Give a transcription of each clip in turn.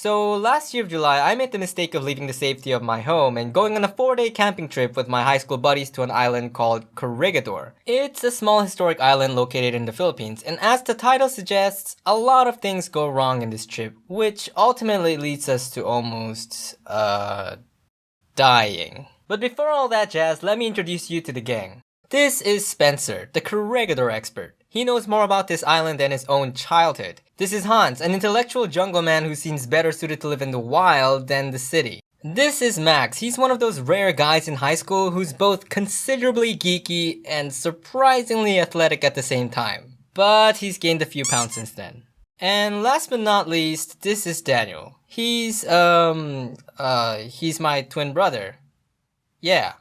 So last year of July, I made the mistake of leaving the safety of my home and going on a 4-day camping trip with my high school buddies to an island called Corregidor. It's a small historic island located in the Philippines, and as the title suggests, a lot of things go wrong in this trip, which ultimately leads us to almost, dying. But before all that jazz, let me introduce you to the gang. This is Spencer, the Corregidor expert. He knows more about this island than his own childhood. This is Hans, an intellectual jungle man who seems better suited to live in the wild than the city. This is Max. He's one of those rare guys in high school who's both considerably geeky and surprisingly athletic at the same time. But he's gained a few pounds since then. And last but not least, this is Daniel. He's my twin brother. Yeah.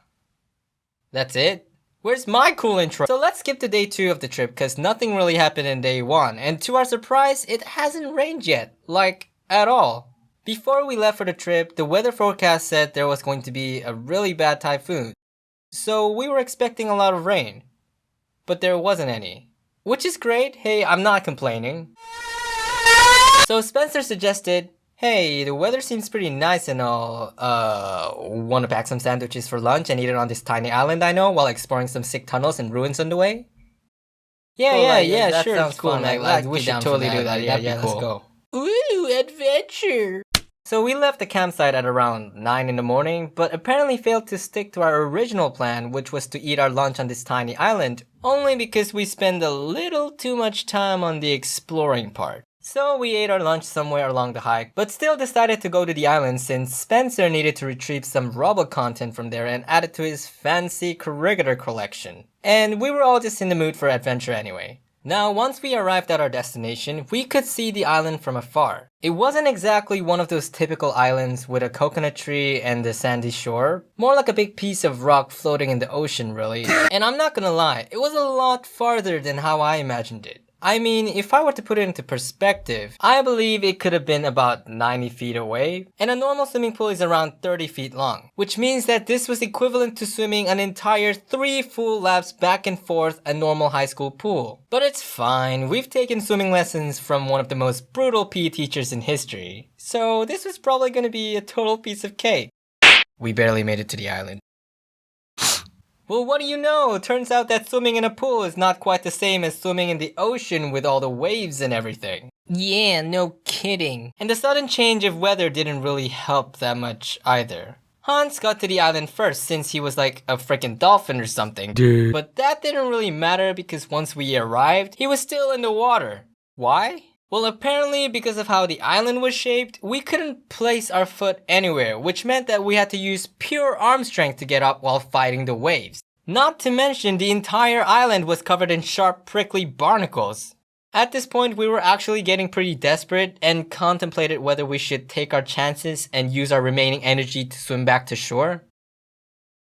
That's it. Where's my cool intro? So let's skip to day 2 of the trip cause nothing really happened in day 1, and to our surprise, it hasn't rained yet. Like, at all. Before we left for the trip, the weather forecast said there was going to be a really bad typhoon. So we were expecting a lot of rain. But there wasn't any. Which is great, hey, I'm not complaining. So Spencer suggested, hey, the weather seems pretty nice and all, wanna pack some sandwiches for lunch and eat it on this tiny island I know while exploring some sick tunnels and ruins on the way? Yeah, sure, sounds cool, fun. like, we should totally do that, yeah, That'd be let's cool. go. Ooh, adventure! So we left the campsite at around 9 in the morning, but apparently failed to stick to our original plan, which was to eat our lunch on this tiny island, only because we spent a little too much time on the exploring part. So we ate our lunch somewhere along the hike, but still decided to go to the island since Spencer needed to retrieve some rubble content from there and add it to his fancy Corregidor collection. And we were all just in the mood for adventure anyway. Now, once we arrived at our destination, we could see the island from afar. It wasn't exactly one of those typical islands with a coconut tree and a sandy shore, more like a big piece of rock floating in the ocean really. And I'm not gonna lie, it was a lot farther than how I imagined it. I mean, if I were to put it into perspective, I believe it could have been about 90 feet away, and a normal swimming pool is around 30 feet long, which means that this was equivalent to swimming an entire 3 full laps back and forth a normal high school pool. But it's fine, we've taken swimming lessons from one of the most brutal PE teachers in history, so this was probably gonna be a total piece of cake. We barely made it to the island. Well, what do you know? Turns out that swimming in a pool is not quite the same as swimming in the ocean with all the waves and everything. Yeah, no kidding. And the sudden change of weather didn't really help that much either. Hans got to the island first since he was like a freaking dolphin or something. Dude. But that didn't really matter because once we arrived, he was still in the water. Why? Well, apparently because of how the island was shaped, we couldn't place our foot anywhere, which meant that we had to use pure arm strength to get up while fighting the waves. Not to mention, the entire island was covered in sharp, prickly barnacles. At this point, we were actually getting pretty desperate and contemplated whether we should take our chances and use our remaining energy to swim back to shore.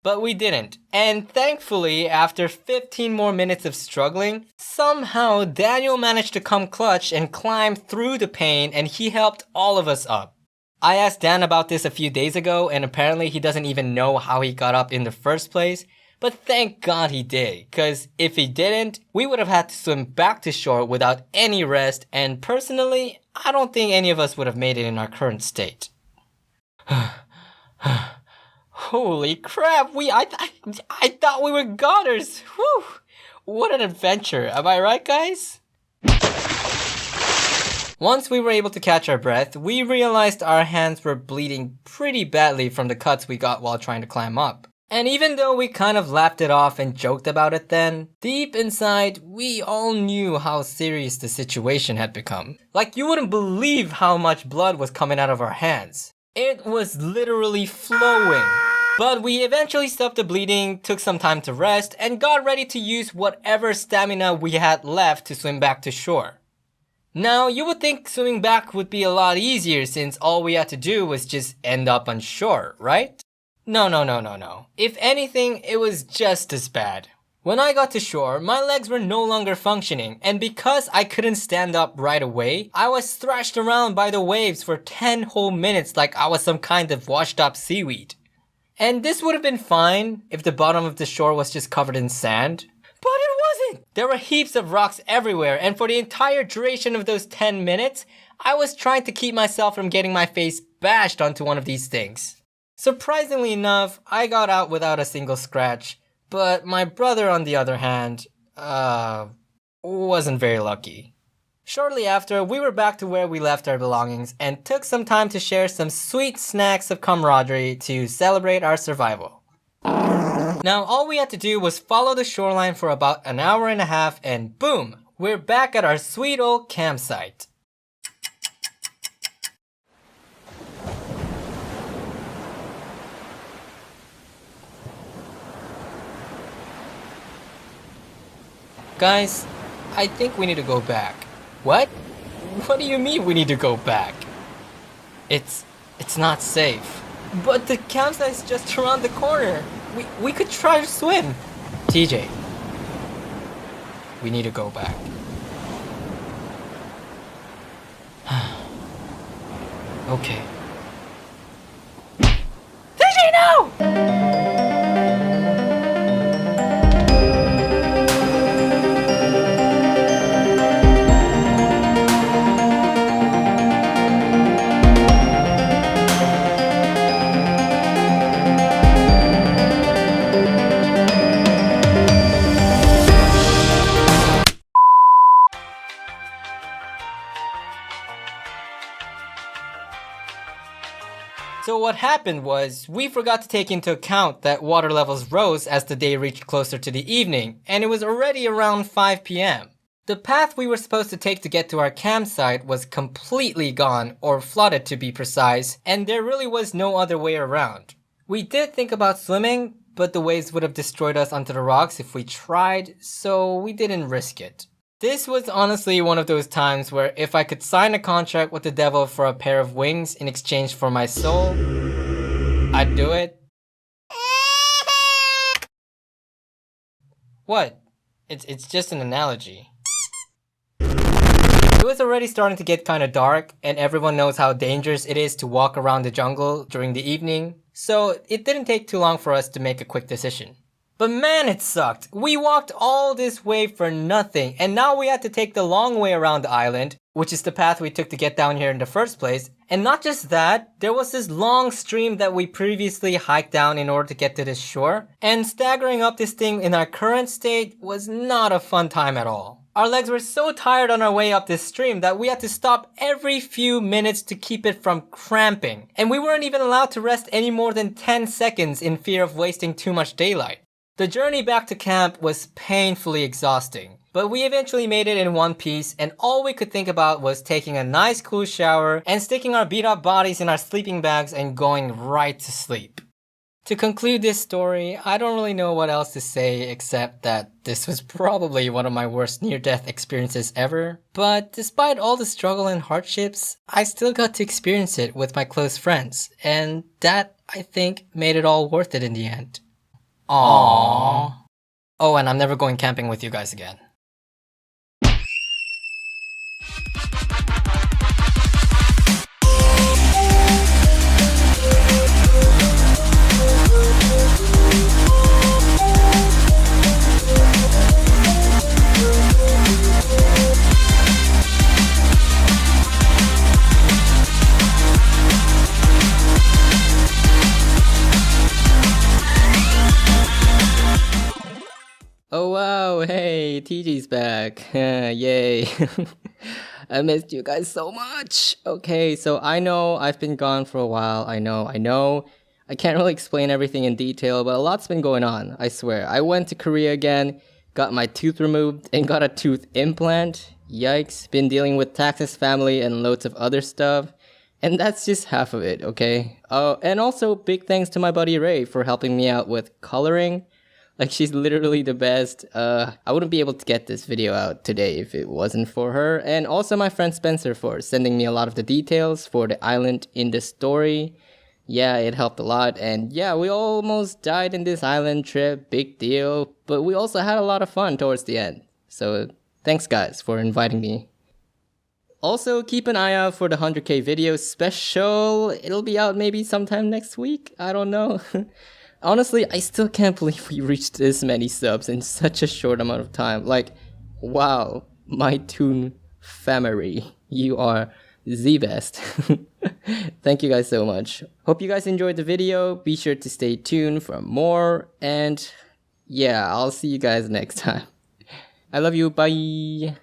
But we didn't, and thankfully, after 15 more minutes of struggling, somehow Daniel managed to come clutch and climb through the pain, and he helped all of us up. I asked Dan about this a few days ago, and apparently he doesn't even know how he got up in the first place, but thank God he did, cause if he didn't, we would have had to swim back to shore without any rest, and personally, I don't think any of us would have made it in our current state. Holy crap, I thought we were goners! Whew! What an adventure, am I right, guys? Once we were able to catch our breath, we realized our hands were bleeding pretty badly from the cuts we got while trying to climb up. And even though we kind of laughed it off and joked about it then, deep inside, we all knew how serious the situation had become. Like, you wouldn't believe how much blood was coming out of our hands. It was literally flowing. But we eventually stopped the bleeding, took some time to rest, and got ready to use whatever stamina we had left to swim back to shore. Now, you would think swimming back would be a lot easier since all we had to do was just end up on shore, right? No. If anything, it was just as bad. When I got to shore, my legs were no longer functioning, and because I couldn't stand up right away, I was thrashed around by the waves for 10 whole minutes like I was some kind of washed up seaweed. And this would have been fine if the bottom of the shore was just covered in sand. But it wasn't! There were heaps of rocks everywhere, and for the entire duration of those 10 minutes, I was trying to keep myself from getting my face bashed onto one of these things. Surprisingly enough, I got out without a single scratch, but my brother on the other hand, wasn't very lucky. Shortly after, we were back to where we left our belongings and took some time to share some sweet snacks of camaraderie to celebrate our survival. Now, all we had to do was follow the shoreline for about an hour and a half and boom, we're back at our sweet old campsite. Guys, I think we need to go back. What? What do you mean we need to go back? It's not safe. But the campsite's just around the corner. We could try to swim. TJ, we need to go back. Okay. TJ, no! So what happened was, we forgot to take into account that water levels rose as the day reached closer to the evening, and it was already around 5 p.m. The path we were supposed to take to get to our campsite was completely gone, or flooded to be precise, and there really was no other way around. We did think about swimming, but the waves would have destroyed us onto the rocks if we tried, so we didn't risk it. This was honestly one of those times where if I could sign a contract with the devil for a pair of wings in exchange for my soul, I'd do it. What? It's just an analogy. It was already starting to get kinda dark, and everyone knows how dangerous it is to walk around the jungle during the evening, so it didn't take too long for us to make a quick decision. But man, it sucked. We walked all this way for nothing, and now we had to take the long way around the island, which is the path we took to get down here in the first place. And not just that, there was this long stream that we previously hiked down in order to get to this shore, and staggering up this thing in our current state was not a fun time at all. Our legs were so tired on our way up this stream that we had to stop every few minutes to keep it from cramping, and we weren't even allowed to rest any more than 10 seconds in fear of wasting too much daylight. The journey back to camp was painfully exhausting, but we eventually made it in one piece, and all we could think about was taking a nice cool shower and sticking our beat up bodies in our sleeping bags and going right to sleep. To conclude this story, I don't really know what else to say except that this was probably one of my worst near-death experiences ever, but despite all the struggle and hardships, I still got to experience it with my close friends, and that, I think, made it all worth it in the end. Aww. Oh, and I'm never going camping with you guys again. Oh wow, hey, TG's back. Yay. I missed you guys so much. Okay, so I know I've been gone for a while. I know. I can't really explain everything in detail, but a lot's been going on, I swear. I went to Korea again, got my tooth removed, and got a tooth implant. Yikes, been dealing with taxes, family, and loads of other stuff. And that's just half of it, okay? Oh, and also big thanks to my buddy Ray for helping me out with coloring. Like, she's literally the best. I wouldn't be able to get this video out today if it wasn't for her. And also my friend Spencer for sending me a lot of the details for the island in the story. Yeah, it helped a lot. And yeah, we almost died in this island trip. Big deal. But we also had a lot of fun towards the end. So thanks guys for inviting me. Also, keep an eye out for the 100k video special. It'll be out maybe sometime next week. I don't know. Honestly, I still can't believe we reached this many subs in such a short amount of time. Like, wow, my Toon family, you are the best. Thank you guys so much. Hope you guys enjoyed the video. Be sure to stay tuned for more. And yeah, I'll see you guys next time. I love you. Bye.